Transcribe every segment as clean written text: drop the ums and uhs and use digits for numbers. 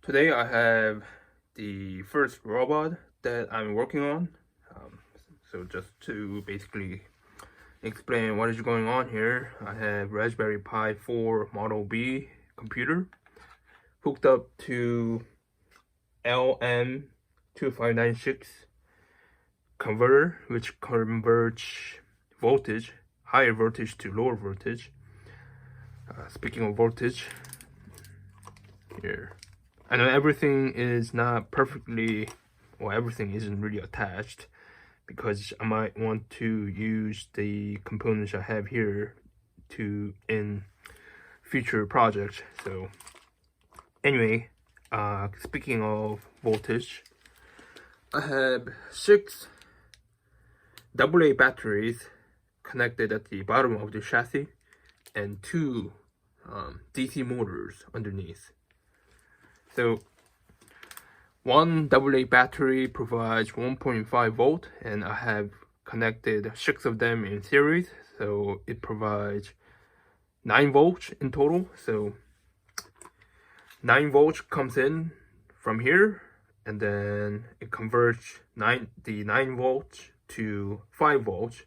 Today I have the first robot that I'm working on. So just to basically explain what is going on here, I have Raspberry Pi 4 Model B computer hooked up to LM2596 converter, which converts voltage, higher voltage to lower voltage. Speaking of voltage, here, I know everything is not perfectly, well, everything isn't really attached because I might want to use the components I have here in future projects. So anyway, speaking of voltage, I have 6 AA batteries connected at the bottom of the chassis and 2 DC motors underneath. So one AA battery provides 1.5 volt, and I have connected 6 of them in series, so it provides 9 volts in total. So 9 volts comes in from here, and then it converts the 9 volts to 5 volts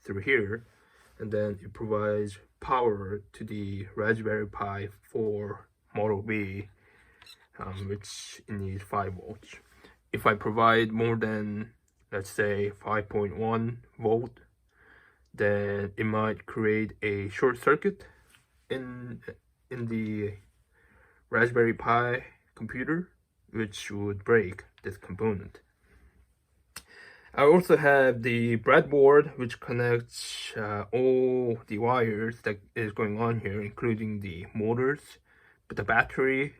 through here, and then it provides power to the Raspberry Pi 4 Model B, which needs 5 volts. If I provide more than, let's say, 5.1 volt, then it might create a short circuit in the Raspberry Pi computer, which would break this component. I also have the breadboard, which connects all the wires that is going on here, including the motors, the battery,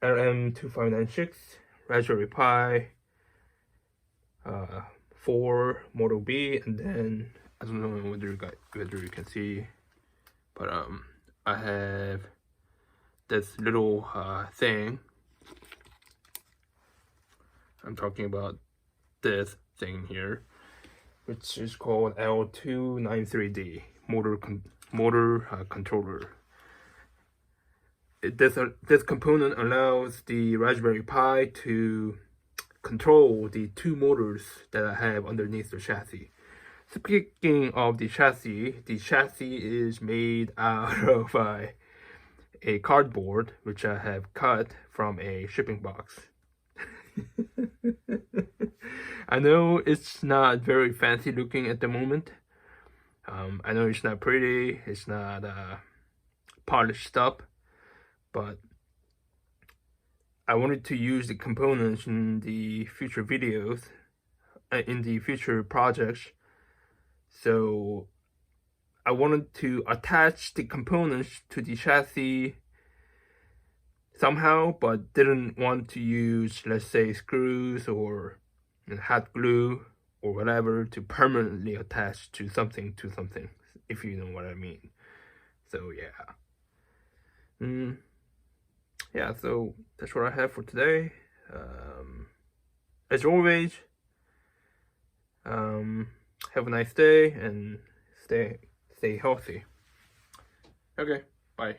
LM2596 Raspberry Pi 4 Model B, and then I don't know whether you can see, but I have this little thing. I'm talking about this thing here, which is called L293D motor controller. This component allows the Raspberry Pi to control the 2 motors that I have underneath the chassis. Speaking of the chassis is made out of a cardboard, which I have cut from a shipping box. I know it's not very fancy looking at the moment. I know it's not pretty, it's not polished up, but I wanted to use the components in the future videos, in the future projects. So I wanted to attach the components to the chassis somehow, but didn't want to use, let's say, screws or hot glue or whatever to permanently attach to something, if you know what I mean. So yeah. Yeah, so that's what I have for today. As always, have a nice day and stay healthy. Okay, bye.